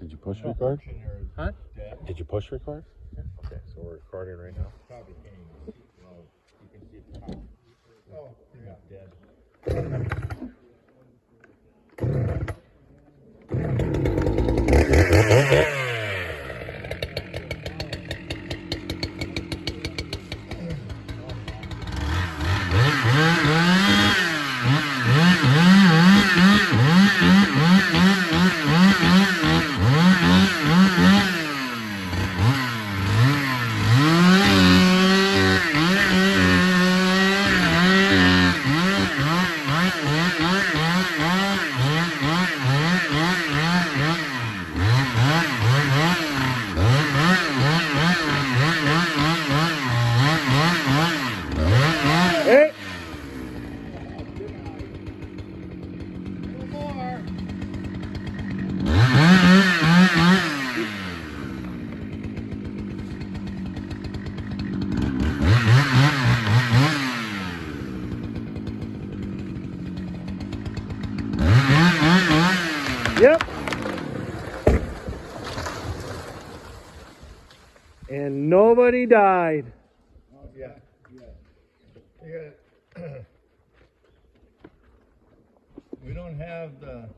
Did you push record? Huh? Did you push record? Yeah. Okay, so we're recording right now. Probably can't even see. Well, you can see the top. Oh, you're not dead. Hey! Yep. And nobody died. Oh, yeah. We don't have the